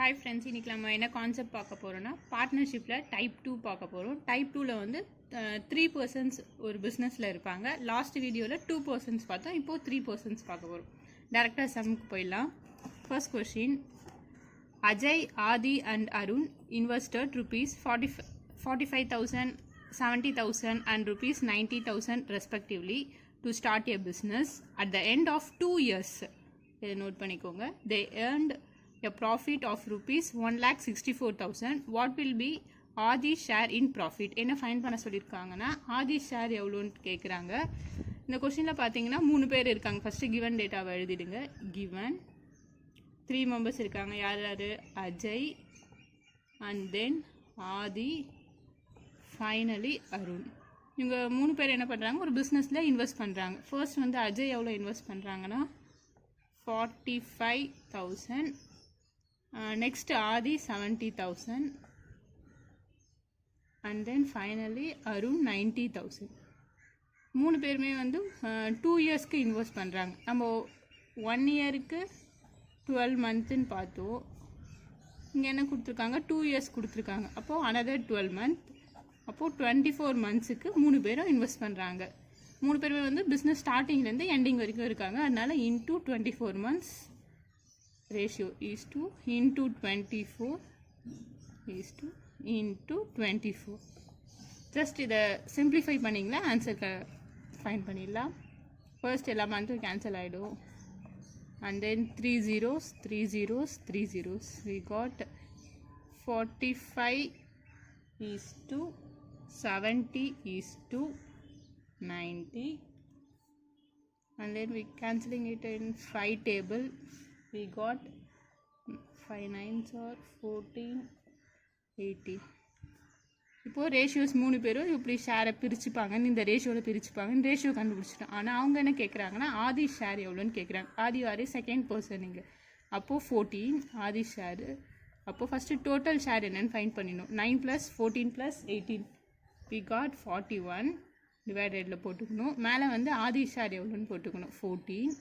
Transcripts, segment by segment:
Hi friends, இன்றைக்கி நம்ம என்ன கான்செப்ட் பார்க்க போகிறோன்னா பார்ட்னர்ஷிப்பில் டைப் 2 பார்க்க போகிறோம். டைப் 2ல் வந்து 3 பர்சன்ஸ் ஒரு பிஸ்னஸில் இருப்பாங்க. லாஸ்ட் வீடியோவில் 2 பர்சன்ஸ் பார்த்தோம், இப்போது 3 பர்சன்ஸ் பார்க்க போகிறோம். டேரெக்டாக சம்முக்கு போயிடலாம். First question, Ajay, Aadhi and Arun invested rupees 45,000, 70,000 and rupees 90,000 respectively to start a business. At the end of 2 years, இதை நோட் பண்ணிக்கோங்க, they earned a profit of rupees 1,64,000. What will be Aadhi share in profit? என்ன find பண்ண சொல்லியிருக்காங்கன்னா ஆதி share எவ்வளோன்னு கேட்குறாங்க. இந்த கொஸ்டினில் பார்த்தீங்கன்னா 3 பேர் இருக்காங்க. ஃபஸ்ட்டு கிவன் டேட்டாவை எழுதிடுங்க. கிவன் 3 மெம்பர்ஸ் இருக்காங்க. யார் யார்? Ajay and then Aadhi, finally Arun. இவங்க 3 பேர் என்ன பண்ணுறாங்க? ஒரு பிஸ்னஸில் இன்வெஸ்ட் பண்ணுறாங்க. ஃபர்ஸ்ட் வந்து அஜய் எவ்வளோ இன்வெஸ்ட் பண்ணுறாங்கன்னா 45,000. Next Aadhi 70,000 and then finally Arun 90,000. 3 பேருமே வந்து 2 இயர்ஸ்க்கு இன்வெஸ்ட் பண்ணுறாங்க. நம்ம 1 இயருக்கு 12 மந்த்துன்னு பார்த்தோம். இங்கே என்ன கொடுத்துருக்காங்க? 2 இயர்ஸ் கொடுத்துருக்காங்க. அப்போது அனதர் 12 மந்த், அப்போது 24 மந்த்ஸுக்கு 3 பேரும் இன்வெஸ்ட் பண்ணுறாங்க. 3 பேருமே வந்து பிஸ்னஸ் ஸ்டார்டிங்லேருந்து எண்டிங் வரைக்கும் இருக்காங்க. அதனால் into 24 months ratio is to into 24 is to into 24. Just இதை சிம்பிளிஃபை பண்ணிங்களா ஆன்சருக்கு ஃபைன் பண்ணிடலாம். ஃபர்ஸ்ட் எல்லா மந்த்தும் கேன்சல் ஆகிடும். And then 3 zeros 3 zeros 3 zeros. We got 45 is to 70 is to 90. And then we cancelling it in 5 table. We got 5 9s are 14 80. இப்போது ratios 3 பேரும் இப்படி ஷேரை பிரிச்சுப்பாங்கன்னு இந்த ரேஷியோவில் பிரிச்சுப்பாங்கன்னு ரேஷியோ கண்டுபிடிச்சிட்டோம். ஆனால் அவங்க என்ன கேட்குறாங்கன்னா ஆதி ஷேர் எவ்வளோன்னு கேட்குறாங்க. ஆதி வாரி செகண்ட் பர்சன் இங்கே. அப்போது 14 ஆதி ஷேரு. அப்போது ஃபஸ்ட்டு டோட்டல் ஷேர் என்னென்னு ஃபைன் பண்ணிடணும். 9 + 14 + 18. We got 41 டிவைடடில் போட்டுக்கணும். மேலே வந்து ஆதி ஷேர் எவ்வளோன்னு போட்டுக்கணும். 14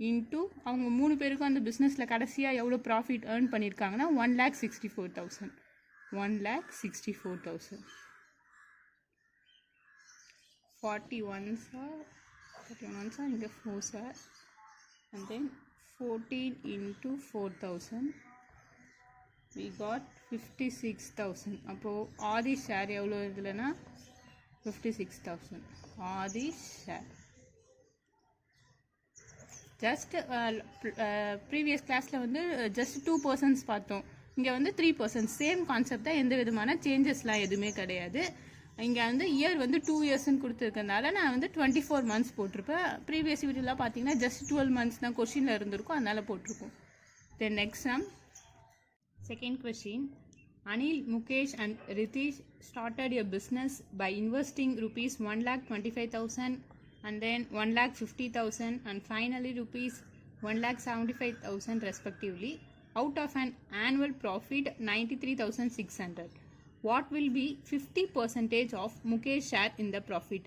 இன்ட்டு அவங்க 3 பேருக்கும் அந்த பிஸ்னஸில் கடைசியாக எவ்வளோ ப்ராஃபிட் ஏர்ன் பண்ணியிருக்காங்கன்னா 1,64,000. 1,64,000. 41s are இங்கே 4s are. And then 14 into 4,000. We got 56,000. அப்போது ஆதி ஷேர் எவ்வளோ இதுலன்னா 56,000 ஆதி ஷேர். ஜஸ்ட் ப்ரீவியஸ் கிளாஸில் வந்து ஜஸ்ட் 2 பர்சன்ஸ் பார்த்தோம். இங்கே வந்து 3 பர்சன்ஸ். சேம் கான்செப்ட் தான், எந்த விதமான சேஞ்சஸ்லாம் எதுவுமே கிடையாது. இங்கே வந்து இயர் வந்து 2 இயர்ஸ்ன்னு கொடுத்துருக்கனால நான் வந்து 24 மந்த்ஸ் போட்டிருப்பேன். ப்ரீவியஸ் வீடியோலாம் பார்த்தீங்கன்னா ஜஸ்ட் 12 மந்த்ஸ் தான் கொஷினில் இருந்திருக்கும், அதனால் போட்டிருக்கோம். Then next sum, second question. Anil, Mukesh and Ritheesh started a business by investing rupees 1,25,000 and then 1,50,000 and finally rupees 1,75,000 respectively out of an annual profit 93,600. What will be 50% of Mukesh share in the profit?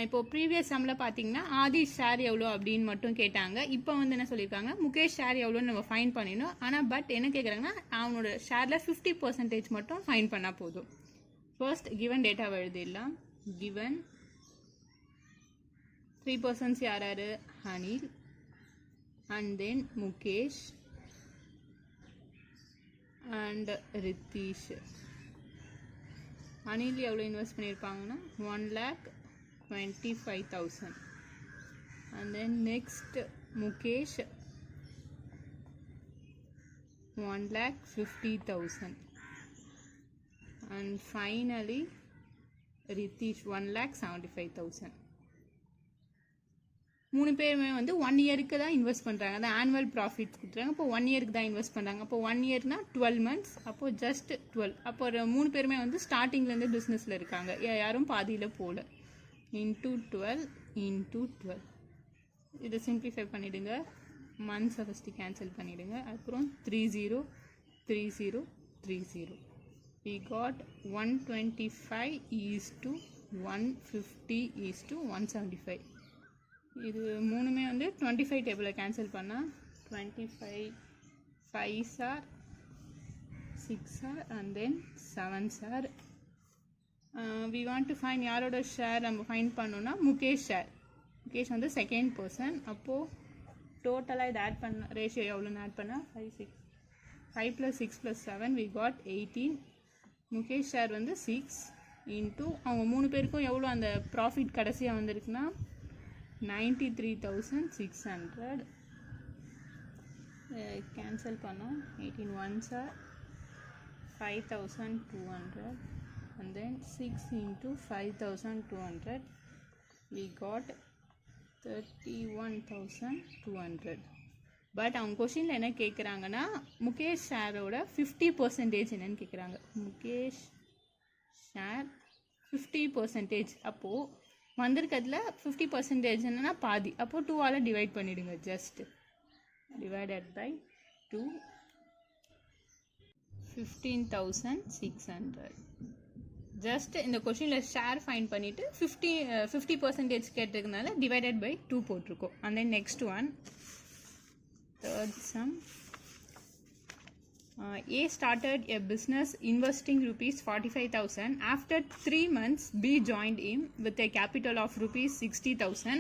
இப்போது previous சம்மில் பார்த்தீங்கன்னா ஆதி share எவ்வளோ அப்படின்னு மட்டும் கேட்டாங்க. இப்போ வந்து என்ன சொல்லியிருக்காங்க, முகேஷ் ஷேர் எவ்வளோன்னு நம்ம ஃபைன் பண்ணிடணும். ஆனால் பட் என்ன கேட்குறாங்கன்னா அவனோட ஷேரில் 50% மட்டும் ஃபைன் பண்ணால் போதும். ஃபர்ஸ்ட் கிவன் டேட்டாவை எழுதிடலாம். கிவன் 3 பர்சன்ஸ் யார் யார்? Anil and then Mukesh and Ritesh. Anil எவ்வளோ இன்வெஸ்ட் பண்ணியிருப்பாங்கன்னா 1,25,000. And then next Mukesh 1,50,000. And finally Ritesh 1,75,000. 3 பேருமே வந்து 1 இயருக்கு தான் இன்வெஸ்ட் பண்ணுறாங்க. அதான் ஆனுவல் ப்ராஃபிட் கொடுத்துறாங்க. அப்போ 1 இயருக்கு தான் இன்வெஸ்ட் பண்ணுறாங்க. அப்போ 1 இயர்னா 12 மந்த்ஸ். அப்போது ஜஸ்ட் 12. அப்போ 3 பேருமே வந்து ஸ்டார்டிங்லேருந்து பிஸ்னஸில் இருக்காங்க, யாரும் பாதியில் போகல. Into 12 into 12. இதை சிம்பிளிஃபை பண்ணிவிடுங்க. மந்த்ஸை ஃபஸ்ட்டு கேன்சல் பண்ணிவிடுங்க. அப்புறம் 30 30 30. We got 125 is to 150 is to 175. இது மூணுமே வந்து 25 டேபிளில் கேன்சல் பண்ணால் 25 5s are, 6s are, and then 7s are. We want to find யாரோட ஷேர் நம்ம ஃபைண்ட் பண்ணோம்னா முகேஷ் ஷேர். முகேஷ் வந்து செகண்ட் பர்சன். அப்போது டோட்டலாக இது ஆட் பண்ண ரேஷியோ எவ்வளோன்னு ஆட் பண்ணால் 5 + 6 + 7 we got 18. முகேஷ் ஷேர் வந்து 6 இன்ட்டு அவங்க 3 பேருக்கும் எவ்வளோ அந்த ப்ராஃபிட் கடைசியாக வந்திருக்குன்னா 93,600. கேன்சல் பண்ணோம். 18 1s are 5,200 and then 6 into 5,200 we got 31,200. But அவங்க கொஷினில் என்ன கேட்குறாங்கன்னா முகேஷ் ஷேரோட 50% என்னன்னு கேட்குறாங்க. முகேஷ் ஷேர் 50%. அப்போது வந்திருக்கிறதுல 50% என்னன்னா பாதி. அப்போது 2ஆல் டிவைட் பண்ணிவிடுங்க. Just divided by 2, 15,600. ஜஸ்ட் இந்த கொஷினில் ஷேர் ஃபைன் பண்ணிவிட்டு 50% கேட்டிருக்கனால டிவைடட் பை 2 போட்டிருக்கோம். And then next one, third sum. A started a business investing rupees 45,000. After 3 months, B joined him with a capital of rupees 60,000.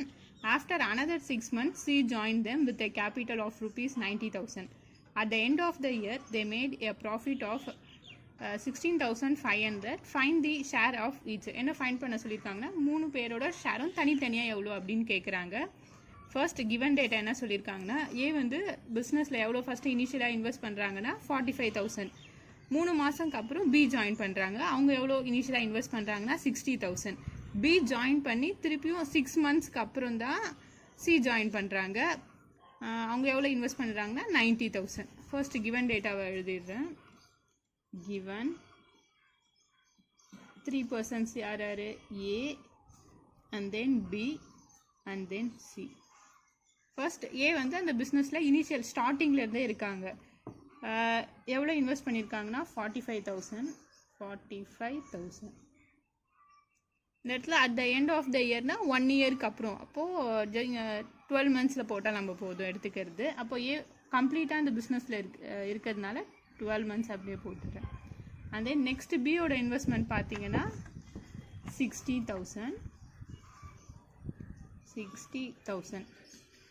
After another 6 months, C joined them with a capital of rupees 90,000. At the end of the year, they made a profit of 16,500. Find the share of each. என்ன find பண்ண சொல்லியிருக்காங்கன்னா 3 பேரோட ஷேரும் தனித்தனியாக எவ்வளோ அப்படின்னு கேட்குறாங்க. First given data என்ன சொல்லியிருக்காங்கன்னா ஏ வந்து பிஸ்னஸில் எவ்வளோ ஃபஸ்ட்டு இனிஷியலாக இன்வெஸ்ட் பண்ணுறாங்கன்னா 45,000. 3 மாதத்துக்கு அப்புறம் பி ஜாயின் பண்ணுறாங்க. அவங்க எவ்வளோ இனிஷியலாக இன்வெஸ்ட் பண்ணுறாங்கன்னா 60,000. பி ஜாயின் பண்ணி திருப்பியும் 6 monthsக்கு அப்புறம் தான் சி ஜாயின் பண்ணுறாங்க. அவங்க எவ்வளோ இன்வெஸ்ட் பண்ணுறாங்கன்னா 90,000. ஃபர்ஸ்ட் கிவன் டேட்டாவை எழுதிடுறேன். கிவன் 3 persons யார் யார்? A and then B and then C. First A வந்து அந்த பிஸ்னஸில் இனிஷியல் ஸ்டார்டிங்லேருந்தே இருக்காங்க. எவ்வளோ இன்வெஸ்ட் பண்ணியிருக்காங்கன்னா 45,000. இந்த இடத்துல at the end of the இயர்னா 1 இயருக்கு அப்புறம். அப்போது 12 monthsல போட்டால் நம்ம போதும் எடுத்துக்கிறது. அப்போது ஏ கம்ப்ளீட்டாக அந்த பிஸ்னஸில் இருக்கிறதுனால 12 months அப்படியே போட்டுறேன். அண்ட் தென் நெக்ஸ்ட் பியோட இன்வெஸ்ட்மெண்ட் பார்த்தீங்கன்னா 60,000.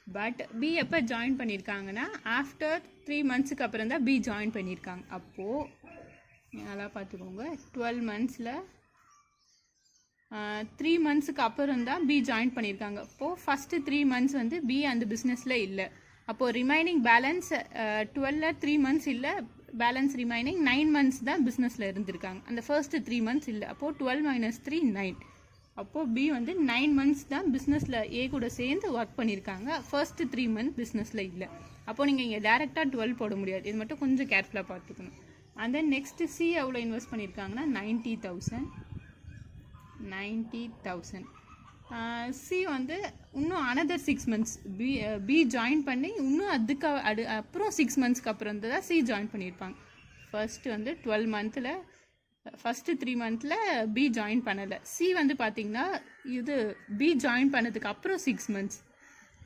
பட் பி எப்போ ஜாயின் பண்ணியிருக்காங்கன்னா ஆஃப்டர் 3 monthsக்கு அப்புறம் தான் பி ஜாயின் பண்ணியிருக்காங்க. அப்போது நல்லா பார்த்துக்கோங்க. 12 monthsல 3 monthsக்கு அப்புறம் தான் பி ஜாயின் பண்ணியிருக்காங்க. அப்போது ஃபஸ்ட்டு 3 months வந்து பி அந்த பிஸ்னஸில் இல்லை. அப்போது ரிமைனிங் பேலன்ஸ் 12ல் 3 months இல்லை, பேலன்ஸ் ரிமைனிங் 9 months தான் பிஸ்னஸில் இருந்திருக்காங்க. அந்த ஃபர்ஸ்ட்டு 3 months இல்லை. அப்போது 12 - 3 9. அப்போது பி வந்து 9 months தான் பிஸ்னஸில் ஏ கூட சேர்ந்து ஒர்க் பண்ணியிருக்காங்க. ஃபர்ஸ்ட்டு 3 months பிஸ்னஸில் இல்லை. அப்போது நீங்கள் இங்கே டேரெக்டாக 12 போட முடியாது. இது மட்டும் கொஞ்சம் கேர்ஃபுல்லாக பார்த்துக்கணும். அண்ட் தென் நெக்ஸ்ட்டு சி எவ்வளோ இன்வெஸ்ட் பண்ணியிருக்காங்கன்னா 90,000. சி வந்து இன்னும் அனதர் 6 months பி ஜாயின் பண்ணி இன்னும் அதுக்கு அப்புறம் 6 monthsக்கு அப்புறம் தான் சி ஜாயின் பண்ணியிருப்பாங்க. ஃபர்ஸ்ட்டு வந்து 12 monthல ஃபஸ்ட்டு 3 monthல பி ஜாயின் பண்ணலை. சி வந்து பார்த்திங்கன்னா இது பி ஜாயின் பண்ணதுக்கு அப்புறம் 6 months.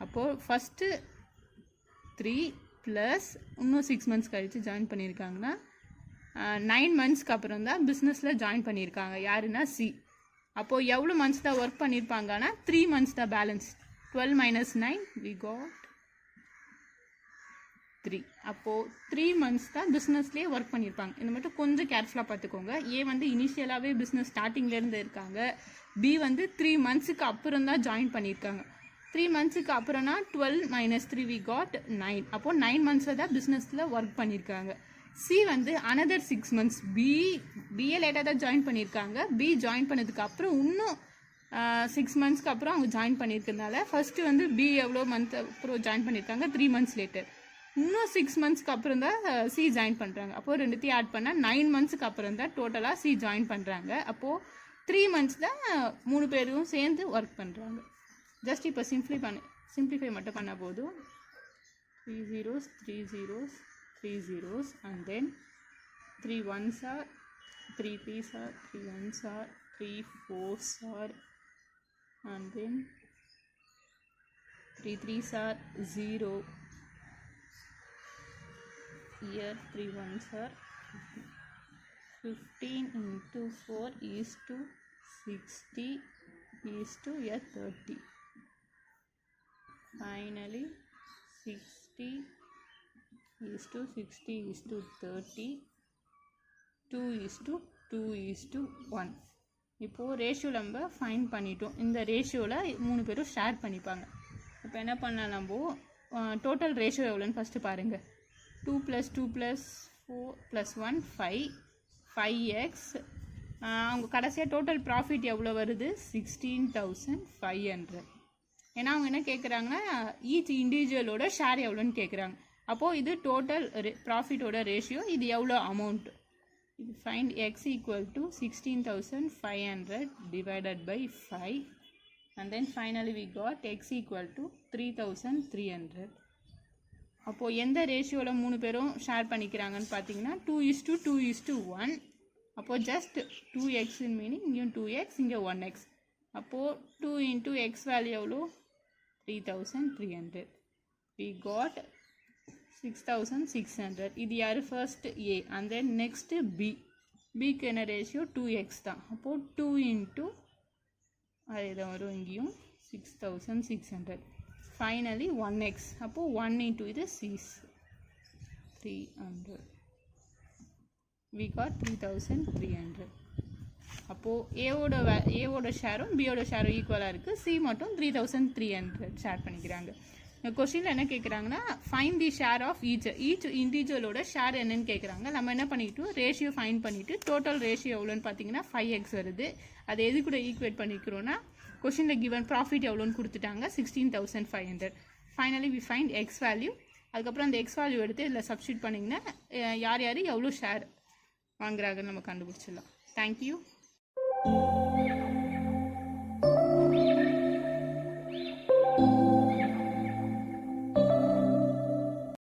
அப்போது ஃபஸ்ட்டு 3 + இன்னும் 6 months கழித்து ஜாயின் பண்ணியிருக்காங்கன்னா 9 monthsக்கு அப்புறம் தான் பிஸ்னஸில் ஜாயின் பண்ணியிருக்காங்க. யாருன்னா சி. அப்போது எவ்வளோ மந்த்ஸ் தான் ஒர்க் பண்ணியிருப்பாங்கன்னா 3 months தான் பேலன்ஸ். 12 - 9 we got 3. அப்போது 3 months தான் பிஸ்னஸ்லேயே ஒர்க் பண்ணியிருப்பாங்க. இது மட்டும் கொஞ்சம் கேர்ஃபுல்லாக பார்த்துக்கோங்க. ஏ வந்து இனிஷியலாகவே பிஸ்னஸ் ஸ்டார்டிங்லேருந்து இருக்காங்க. பி வந்து 3 monthsக்கு அப்புறம் தான் ஜாயின் பண்ணியிருக்காங்க. 3 monthsக்கு அப்புறம்னா 12 - 3 we got 9. அப்போது 9 monthsல தான் பிஸ்னஸில் ஒர்க் பண்ணியிருக்காங்க. சி வந்து அனதர் 6 months பிஏ லேட்டாக தான் ஜாயின் பண்ணியிருக்காங்க. பி ஜாயின் பண்ணதுக்கு அப்புறம் இன்னும் 6 monthsக்கு அப்புறம் அவங்க ஜாயின் பண்ணியிருக்கிறதுனால ஃபஸ்ட்டு வந்து பி எவ்வளோ மந்த் அப்புறம் ஜாயின் பண்ணியிருக்காங்க 3 months லேட்டர். இன்னும் 6 monthsக்கு அப்புறம் தான் சி ஜாயின் பண்ணுறாங்க. அப்போது ரெண்டுத்தையும் ஆட் பண்ணால் 9 monthsக்கு அப்புறம் தான் டோட்டலாக சி ஜாயின் பண்ணுறாங்க. அப்போது 3 months தான் 3 பேரும் சேர்ந்து ஒர்க் பண்ணுறாங்க. ஜஸ்ட் இப்போ சிம்ப்ளிஃபை மட்டும் பண்ணால் போதும். 3 zeros, 3 zeros, 3 zeros, and then 3 1s are, 3 3s are, 3 1s are, 3 4s are, and then 3 3s are 0, here 3 ones are 15 into 4 is to 60 is to a 30. Finally 60 is to 60 is to 30, 2 is to 2 is to 1. இப்போது ratio நம்ம fine பண்ணிட்டோம். இந்த ரேஷியோவில் 3 பேரும் share பண்ணிப்பாங்க. இப்போ என்ன பண்ணலாம், நம்ம டோட்டல் ரேஷியோ எவ்வளோன்னு ஃபஸ்ட்டு பாருங்கள். 2 + 2 + 4 + 1 5, 5x. அவங்க கடைசியாக டோட்டல் ப்ராஃபிட் எவ்வளோ வருது, 16,500. ஏன்னா அவங்க என்ன கேட்குறாங்கன்னா ஈச் இண்டிவிஜுவலோட ஷேர் எவ்வளோன்னு கேட்குறாங்க. அப்போது இது டோட்டல் ப்ராஃபிட்டோட ரேஷியோ, இது எவ்வளோ அமௌண்ட். இது find x = 16,500 divided by 5 and then finally we got x = 3,300. அப்போது எந்த ரேஷியோவில் 3 பேரும் ஷேர் பண்ணிக்கிறாங்கன்னு பார்த்தீங்கன்னா 2:2:1. அப்போது ஜஸ்ட் 2x மீனிங் இங்கேயும் 2x இங்கே 1x. அப்போது 2 into x வேல்யூ எவ்வளோ, 3,300. we got 6,600. இது யார், first A and then next B. Bக்கு என்ன ரேஷியோ, 2x தான். அப்போது 2 into அதே தான் வரும் இங்கேயும் 6,600. Finally 1x. அப்போது 1 into இது 300. we got 3,300. அப்போது ஏவோட ஷேரும் பியோட ஷேரும் ஈக்குவலாக இருக்குது. சி மட்டும் 3,300 ஷேர் பண்ணிக்கிறாங்க. கொஸ்டினில் என்ன கேட்குறாங்கன்னா find the share of each இண்டிவிஜுவலோட ஷேர் என்னன்னு கேட்குறாங்க. நம்ம என்ன பண்ணிக்கிட்டோம், ரேஷியோ ஃபைன் பண்ணிவிட்டு டோட்டல் ரேஷியோ எவ்வளோன்னு பார்த்தீங்கன்னா 5x வருது. அதை எது கூட ஈக்குவேட் பண்ணிக்கிறோன்னா கொஸ்டினில் கிவன் ப்ராஃபிட் எவ்வளோன்னு கொடுத்துட்டாங்க, 16,500. Finally we find X value. அதுக்கப்புறம் அந்த எக்ஸ் வேல்யூ எடுத்து இதில் சப்ஸ்டியூட் பண்ணிங்கன்னா யார் யார் எவ்வளோ ஷேர் வாங்குறாங்கன்னு நம்ம கண்டுபிடிச்சிடலாம். தேங்க்யூ.